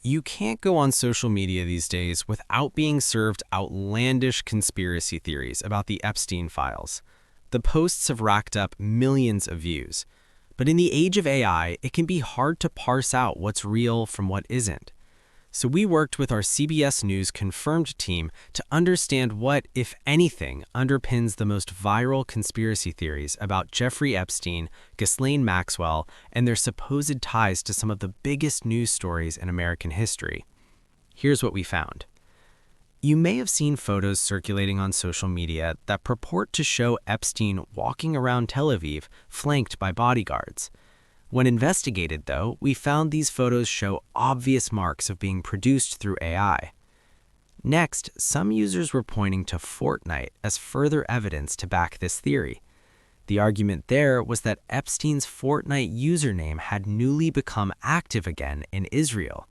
You can't go on social media these days without being served outlandish conspiracy theories about the Epstein files. The posts have racked up millions of views. But in the age of AI, it can be hard to parse out what's real from what isn't. So we worked with our CBS News Confirmed team to understand what, if anything, underpins the most viral conspiracy theories about Jeffrey Epstein, Ghislaine Maxwell, and their supposed ties to some of the biggest news stories in American history. Here's what we found. You may have seen photos circulating on social media that purport to show Epstein walking around Tel Aviv flanked by bodyguards. When investigated, though, we found these photos show obvious marks of being produced through AI. Next, some users were pointing to Fortnite as further evidence to back this theory. The argument there was that Epstein's Fortnite username had newly become active again in Israel.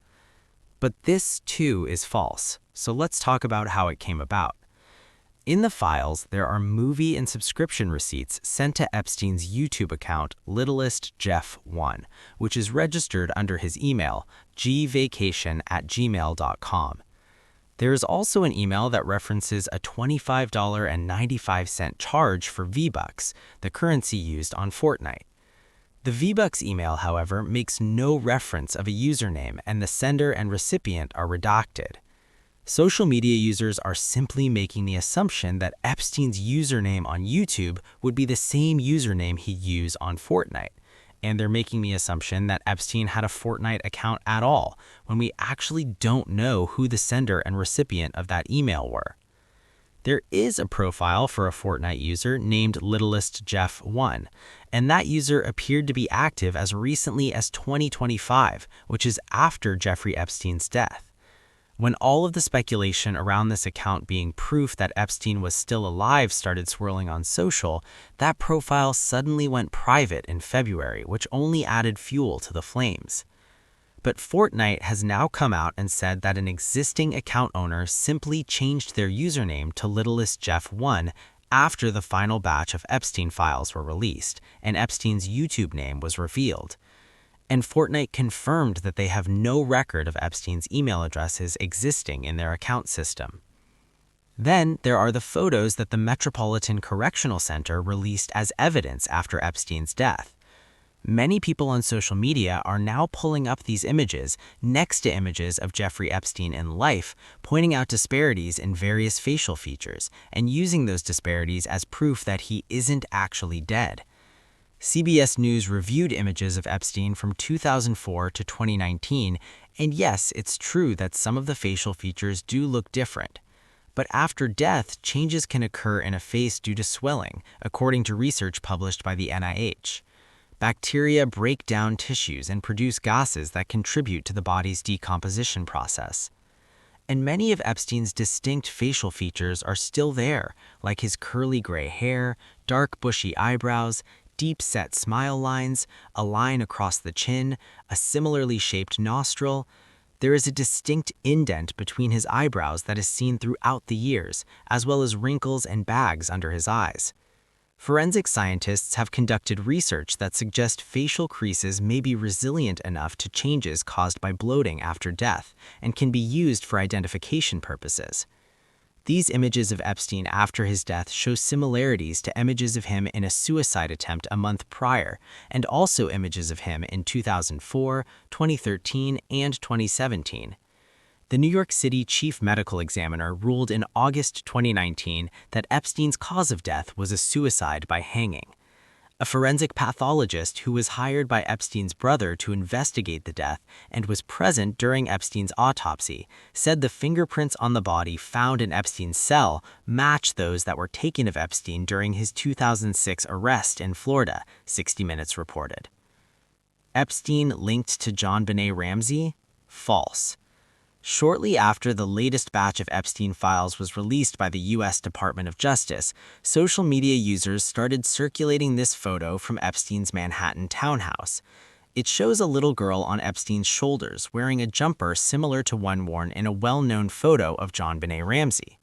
But this, too, is false, so let's talk about how it came about. In the files, there are movie and subscription receipts sent to Epstein's YouTube account, littlestjeff1, which is registered under his email, gvacation@gmail.com. There is also an email that references a $25.95 charge for V-Bucks, the currency used on Fortnite. The V-Bucks email, however, makes no reference of a username, and the sender and recipient are redacted. Social media users are simply making the assumption that Epstein's username on YouTube would be the same username he'd use on Fortnite. And they're making the assumption that Epstein had a Fortnite account at all, when we actually don't know who the sender and recipient of that email were. There is a profile for a Fortnite user named littlestjeff1, and that user appeared to be active as recently as 2025, which is after Jeffrey Epstein's death. When all of the speculation around this account being proof that Epstein was still alive started swirling on social, that profile suddenly went private in February, which only added fuel to the flames. But Fortnite has now come out and said that an existing account owner simply changed their username to littlestjeff1 after the final batch of Epstein files were released, and Epstein's YouTube name was revealed. And Fortnite confirmed that they have no record of Epstein's email addresses existing in their account system. Then there are the photos that the Metropolitan Correctional Center released as evidence after Epstein's death. Many people on social media are now pulling up these images next to images of Jeffrey Epstein in life, pointing out disparities in various facial features and using those disparities as proof that he isn't actually dead. CBS News reviewed images of Epstein from 2004 to 2019, and yes, it's true that some of the facial features do look different. But after death, changes can occur in a face due to swelling, according to research published by the NIH. Bacteria break down tissues and produce gases that contribute to the body's decomposition process. And many of Epstein's distinct facial features are still there, like his curly gray hair, dark bushy eyebrows, deep-set smile lines, a line across the chin, a similarly shaped nostril. There is a distinct indent between his eyebrows that is seen throughout the years, as well as wrinkles and bags under his eyes. Forensic scientists have conducted research that suggests facial creases may be resilient enough to changes caused by bloating after death and can be used for identification purposes. These images of Epstein after his death show similarities to images of him in a suicide attempt a month prior, and also images of him in 2004, 2013, and 2017. The New York City chief medical examiner ruled in August 2019 that Epstein's cause of death was a suicide by hanging. A forensic pathologist who was hired by Epstein's brother to investigate the death and was present during Epstein's autopsy said the fingerprints on the body found in Epstein's cell match those that were taken of Epstein during his 2006 arrest in Florida, 60 Minutes reported. Epstein linked to JonBenet Ramsey? False. Shortly after the latest batch of Epstein files was released by the U.S. Department of Justice, social media users started circulating this photo from Epstein's Manhattan townhouse. It shows a little girl on Epstein's shoulders wearing a jumper similar to one worn in a well-known photo of JonBenet Ramsey.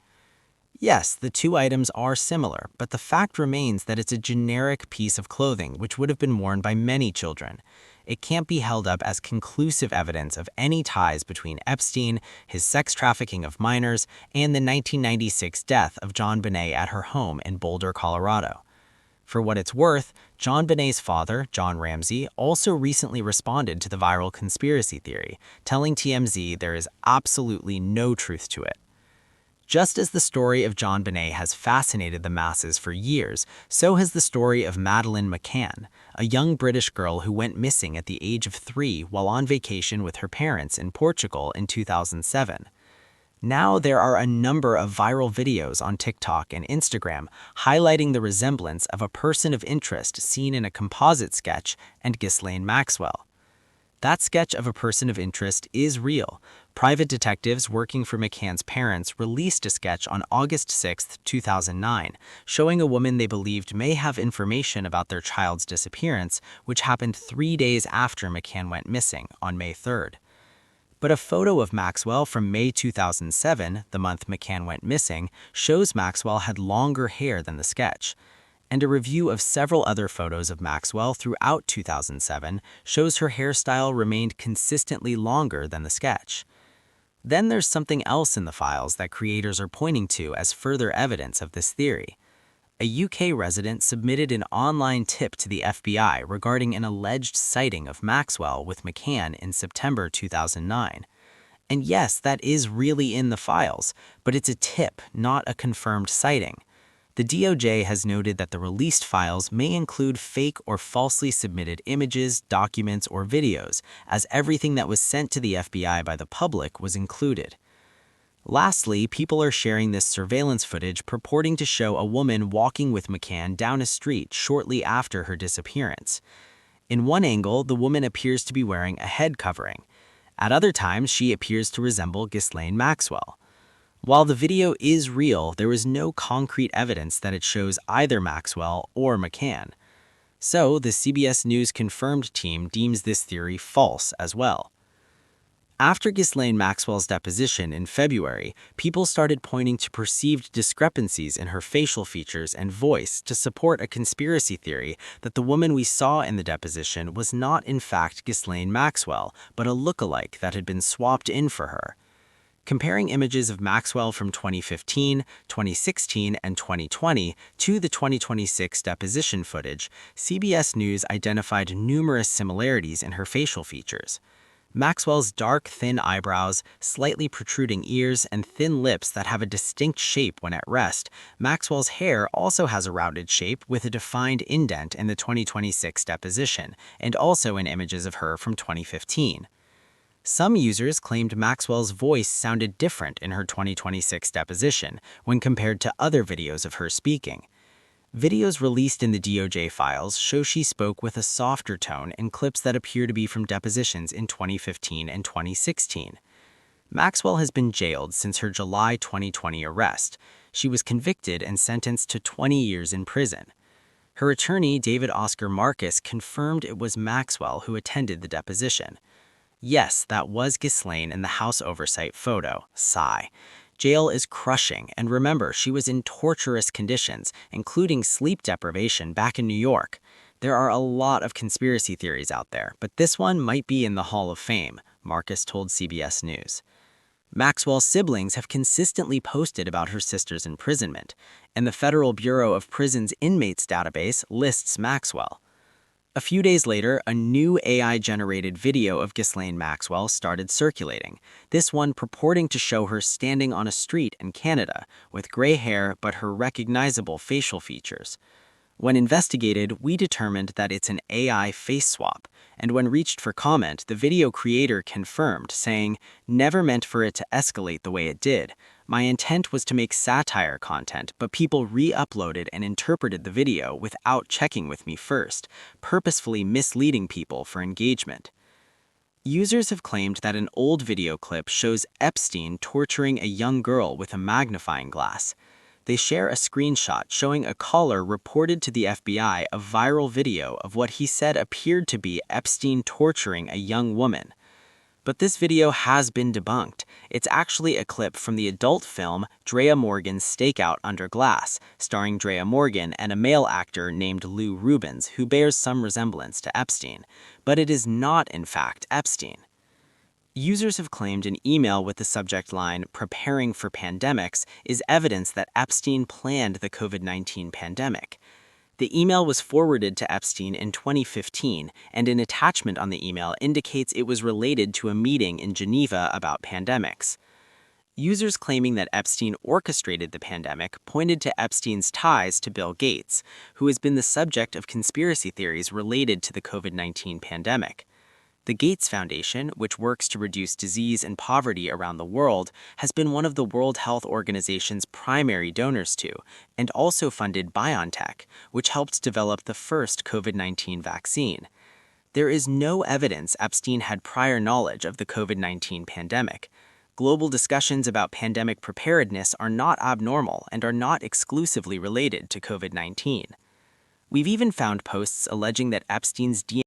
Yes, the two items are similar, but the fact remains that it's a generic piece of clothing which would have been worn by many children. it can't be held up as conclusive evidence of any ties between Epstein, his sex trafficking of minors, and the 1996 death of John Bonet at her home in Boulder, Colorado. For what it's worth, John Bonet's father, John Ramsey, also recently responded to the viral conspiracy theory, telling TMZ there is absolutely no truth to it. Just as the story of John Bonet has fascinated the masses for years, so has the story of Madeleine McCann, a young British girl who went missing at the age of 3 while on vacation with her parents in Portugal in 2007. Now there are a number of viral videos on TikTok and Instagram highlighting the resemblance of a person of interest seen in a composite sketch and Ghislaine Maxwell. That sketch of a person of interest is real. Private detectives working for McCann's parents released a sketch on August 6, 2009, showing a woman they believed may have information about their child's disappearance, which happened 3 days after McCann went missing on May 3rd. But a photo of Maxwell from May 2007, the month McCann went missing, shows Maxwell had longer hair than the sketch. And a review of several other photos of Maxwell throughout 2007 shows her hairstyle remained consistently longer than the sketch. Then there's something else in the files that creators are pointing to as further evidence of this theory. A UK resident submitted an online tip to the FBI regarding an alleged sighting of Maxwell with McCann in September 2009. And yes, that is really in the files, but it's a tip, not a confirmed sighting. The DOJ has noted that the released files may include fake or falsely submitted images, documents, or videos, as everything that was sent to the FBI by the public was included. Lastly, people are sharing this surveillance footage purporting to show a woman walking with McCann down a street shortly after her disappearance. In one angle, the woman appears to be wearing a head covering. At other times, she appears to resemble Ghislaine Maxwell. While the video is real, there is no concrete evidence that it shows either Maxwell or McCann. So, the CBS News confirmed team deems this theory false as well. After Ghislaine Maxwell's deposition in February, people started pointing to perceived discrepancies in her facial features and voice to support a conspiracy theory that the woman we saw in the deposition was not in fact Ghislaine Maxwell, but a lookalike that had been swapped in for her. Comparing images of Maxwell from 2015, 2016, and 2020 to the 2026 deposition footage, CBS News identified numerous similarities in her facial features. Maxwell's dark, thin eyebrows, slightly protruding ears, and thin lips that have a distinct shape when at rest. Maxwell's hair also has a rounded shape with a defined indent in the 2026 deposition, and also in images of her from 2015. Some users claimed Maxwell's voice sounded different in her 2026 deposition when compared to other videos of her speaking. Videos released in the DOJ files show she spoke with a softer tone in clips that appear to be from depositions in 2015 and 2016. Maxwell has been jailed since her July 2020 arrest. She was convicted and sentenced to 20 years in prison. Her attorney, David Oscar Marcus, confirmed it was Maxwell who attended the deposition. Yes, that was Ghislaine in the House oversight photo. Sigh. Jail is crushing, and remember, she was in torturous conditions, including sleep deprivation back in New York. There are a lot of conspiracy theories out there, but this one might be in the Hall of Fame, Marcus told CBS News. Maxwell's siblings have consistently posted about her sister's imprisonment, and the Federal Bureau of Prisons Inmates database lists Maxwell. A few days later, a new AI-generated video of Ghislaine Maxwell started circulating, this one purporting to show her standing on a street in Canada, with gray hair but her recognizable facial features. When investigated, we determined that it's an AI face swap, and when reached for comment, the video creator confirmed, saying, "Never meant for it to escalate the way it did. My intent was to make satire content, but people re-uploaded and interpreted the video without checking with me first, purposefully misleading people for engagement." Users have claimed that an old video clip shows Epstein torturing a young girl with a magnifying glass. They share a screenshot showing a caller reported to the FBI a viral video of what he said appeared to be Epstein torturing a young woman. But this video has been debunked. It's actually a clip from the adult film Drea Morgan's Stakeout Under Glass, starring Drea Morgan and a male actor named Lou Rubens, who bears some resemblance to Epstein. But it is not, in fact, Epstein. Users have claimed an email with the subject line, "Preparing for Pandemics," is evidence that Epstein planned the COVID-19 pandemic. The email was forwarded to Epstein in 2015, and an attachment on the email indicates it was related to a meeting in Geneva about pandemics. Users claiming that Epstein orchestrated the pandemic pointed to Epstein's ties to Bill Gates, who has been the subject of conspiracy theories related to the COVID-19 pandemic. The Gates Foundation, which works to reduce disease and poverty around the world, has been one of the World Health Organization's primary donors to, and also funded BioNTech, which helped develop the first COVID-19 vaccine. There is no evidence Epstein had prior knowledge of the COVID-19 pandemic. Global discussions about pandemic preparedness are not abnormal and are not exclusively related to COVID-19. We've even found posts alleging that Epstein's DNA